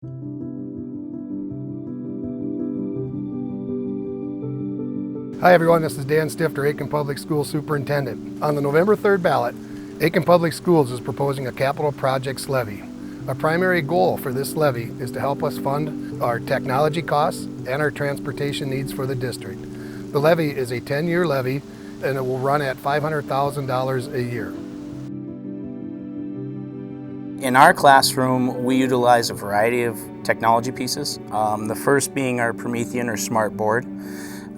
Hi everyone, this is Dan Stifter, Aitkin Public Schools Superintendent. On the November 3rd ballot, Aitkin Public Schools is proposing a capital projects levy. Our primary goal for this levy is to help us fund our technology costs and our transportation needs for the district. The levy is a 10-year levy and it will run at $500,000 a year. In our classroom, we utilize a variety of technology pieces. The first being our Promethean or Smart Board.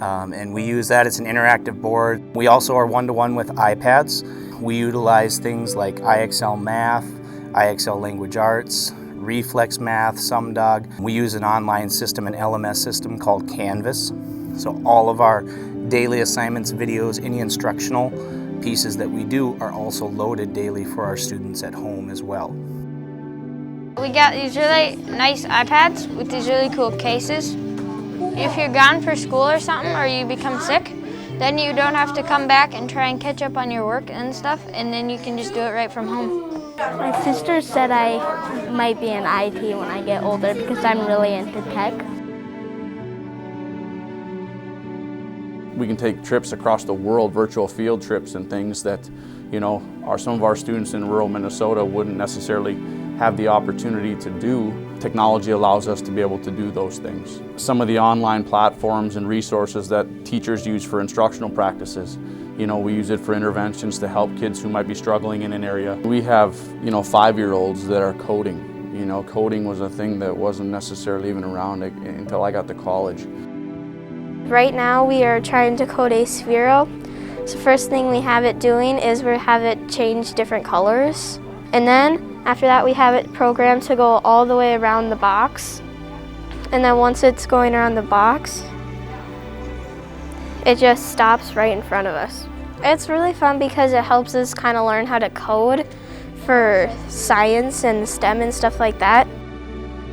And we use that as an interactive board. We also are one-to-one with iPads. We utilize things like IXL Math, IXL Language Arts, Reflex Math, SumDog. We use an online system, an LMS system called Canvas. So all of our daily assignments, videos, any instructional pieces that we do are also loaded daily for our students at home as well. We got these really nice iPads with these really cool cases. If you're gone for school or something, or you become sick, then you don't have to come back and try and catch up on your work and stuff, and then you can just do it right from home. My sister said I might be in IT when I get older because I'm really into tech. We can take trips across the world, virtual field trips and things that, some of our students in rural Minnesota wouldn't necessarily have the opportunity to do. Technology allows us to be able to do those things. Some of the online platforms and resources that teachers use for instructional practices, we use it for interventions to help kids who might be struggling in an area. We have, 5-year-olds that are coding. Coding was a thing that wasn't necessarily even around until I got to college. Right now we are trying to code a Sphero. So first thing we have it doing is we have it change different colors. And then after that we have it programmed to go all the way around the box. And then once it's going around the box, it just stops right in front of us. It's really fun because it helps us kind of learn how to code for science and STEM and stuff like that.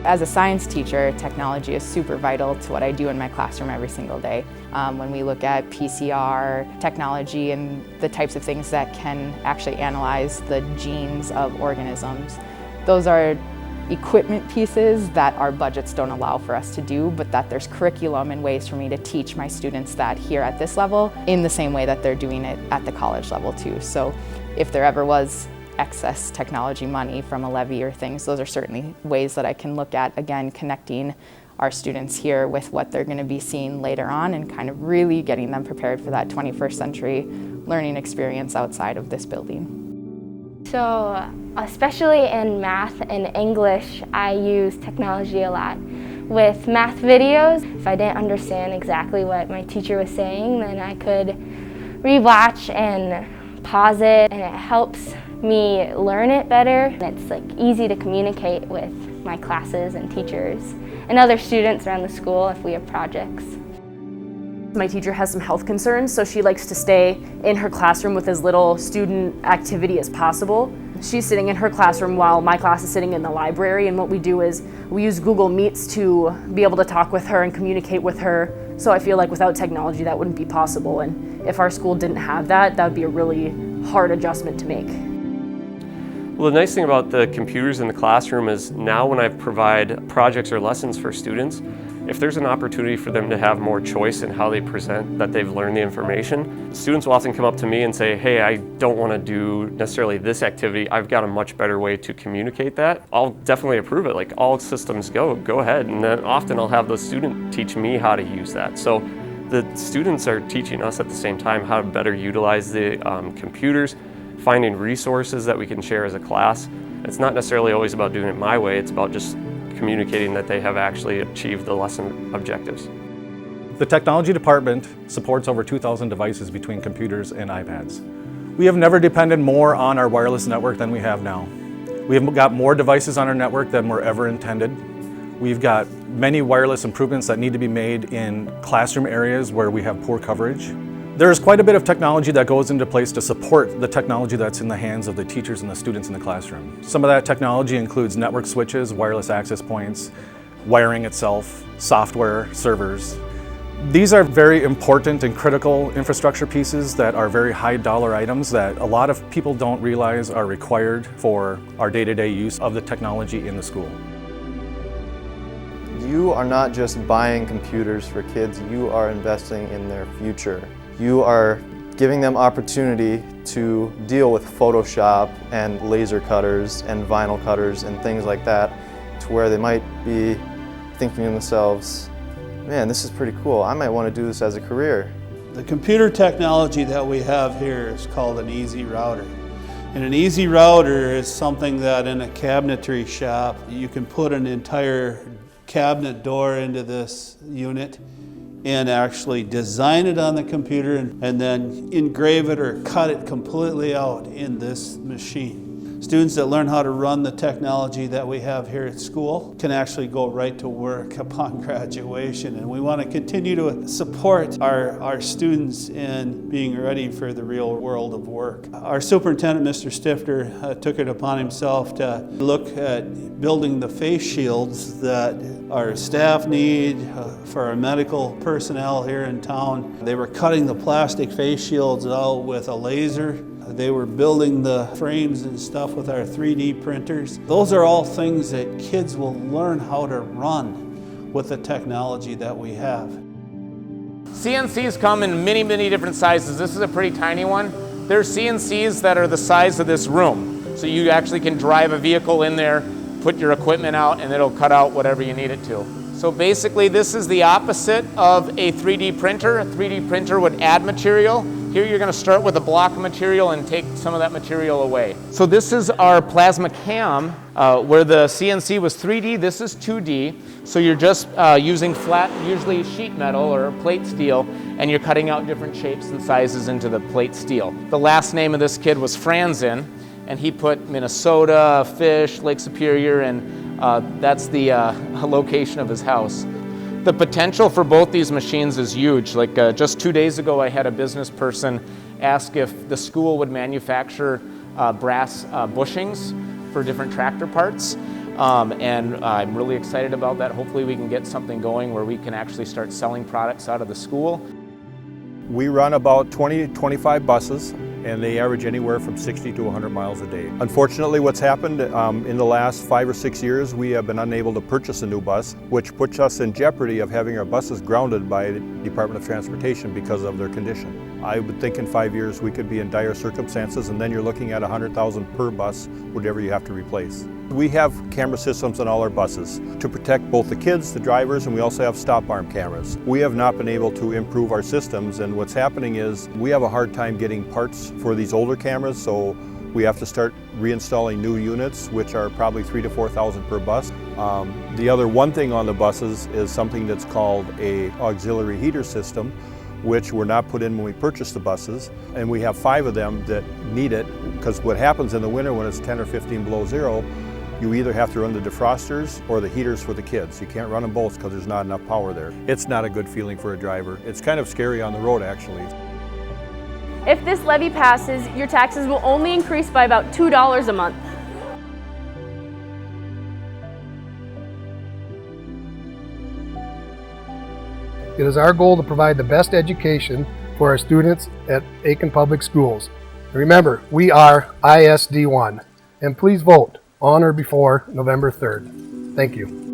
As a science teacher, technology is super vital to what I do in my classroom every single day. When we look at PCR technology and the types of things that can actually analyze the genes of organisms, those are equipment pieces that our budgets don't allow for us to do, but that there's curriculum and ways for me to teach my students that here at this level in the same way that they're doing it at the college level too. So if there ever was excess technology money from a levy or things, those are certainly ways that I can look at, again, connecting our students here with what they're going to be seeing later on and kind of really getting them prepared for that 21st century learning experience outside of this building. So especially in math and English, I use technology a lot. With math videos, if I didn't understand exactly what my teacher was saying, then I could rewatch and pause it, and it helps me learn it better. It's easy to communicate with my classes and teachers and other students around the school if we have projects. My teacher has some health concerns, so she likes to stay in her classroom with as little student activity as possible. She's sitting in her classroom while my class is sitting in the library, and what we do is we use Google Meets to be able to talk with her and communicate with her. So I feel like without technology that wouldn't be possible, and if our school didn't have that, that would be a really hard adjustment to make. Well, the nice thing about the computers in the classroom is now when I provide projects or lessons for students, if there's an opportunity for them to have more choice in how they present that they've learned the information, students will often come up to me and say, hey, I don't want to do necessarily this activity. I've got a much better way to communicate that. I'll definitely approve it. Like, all systems go ahead. And then often I'll have the student teach me how to use that. So the students are teaching us at the same time how to better utilize the computers, finding resources that we can share as a class. It's not necessarily always about doing it my way, it's about just communicating that they have actually achieved the lesson objectives. The technology department supports over 2,000 devices between computers and iPads. We have never depended more on our wireless network than we have now. We have got more devices on our network than were ever intended. We've got many wireless improvements that need to be made in classroom areas where we have poor coverage. There's quite a bit of technology that goes into place to support the technology that's in the hands of the teachers and the students in the classroom. Some of that technology includes network switches, wireless access points, wiring itself, software, servers. These are very important and critical infrastructure pieces that are very high dollar items that a lot of people don't realize are required for our day-to-day use of the technology in the school. You are not just buying computers for kids, you are investing in their future. You are giving them opportunity to deal with Photoshop and laser cutters and vinyl cutters and things like that, to where they might be thinking to themselves, man, this is pretty cool, I might want to do this as a career. The computer technology that we have here is called an Easy Router. And an Easy Router is something that in a cabinetry shop, you can put an entire cabinet door into this unit and actually design it on the computer and then engrave it or cut it completely out in this machine. Students that learn how to run the technology that we have here at school can actually go right to work upon graduation. And we want to continue to support our students in being ready for the real world of work. Our superintendent, Mr. Stifter, took it upon himself to look at building the face shields that our staff need for our medical personnel here in town. They were cutting the plastic face shields out with a laser. They were building the frames and stuff with our 3D printers. Those are all things that kids will learn how to run with the technology that we have. CNCs come in many, many different sizes. This is a pretty tiny one. There's CNCs that are the size of this room. So you actually can drive a vehicle in there, put your equipment out, and it'll cut out whatever you need it to. So basically this is the opposite of a 3D printer. A 3D printer would add material. Here you're going to start with a block of material and take some of that material away. So this is our plasma cam where the CNC was 3D, this is 2D. So you're just using flat, usually sheet metal or plate steel, and you're cutting out different shapes and sizes into the plate steel. The last name of this kid was Franzen, and he put Minnesota, Fish, Lake Superior, and that's the location of his house. The potential for both these machines is huge. Like just 2 days ago, I had a business person ask if the school would manufacture brass bushings for different tractor parts. And I'm really excited about that. Hopefully we can get something going where we can actually start selling products out of the school. We run about 20-25 buses, and they average anywhere from 60 to 100 miles a day. Unfortunately, what's happened in the last 5 or 6 years, we have been unable to purchase a new bus, which puts us in jeopardy of having our buses grounded by the Department of Transportation because of their condition. I would think in 5 years we could be in dire circumstances, and then you're looking at $100,000 per bus, whatever you have to replace. We have camera systems on all our buses to protect both the kids, the drivers, and we also have stop arm cameras. We have not been able to improve our systems, and what's happening is we have a hard time getting parts for these older cameras, so we have to start reinstalling new units, which are probably $3,000 to $4,000 per bus. The other one thing on the buses is something that's called a auxiliary heater system, which were not put in when we purchased the buses, and we have 5 of them that need it, because what happens in the winter when it's 10 or 15 below zero, you either have to run the defrosters or the heaters for the kids. You can't run them both because there's not enough power there. It's not a good feeling for a driver. It's kind of scary on the road, actually. If this levy passes, your taxes will only increase by about $2 a month. It is our goal to provide the best education for our students at Aitkin Public Schools. Remember, we are ISD1, and please vote on or before November 3rd. Thank you.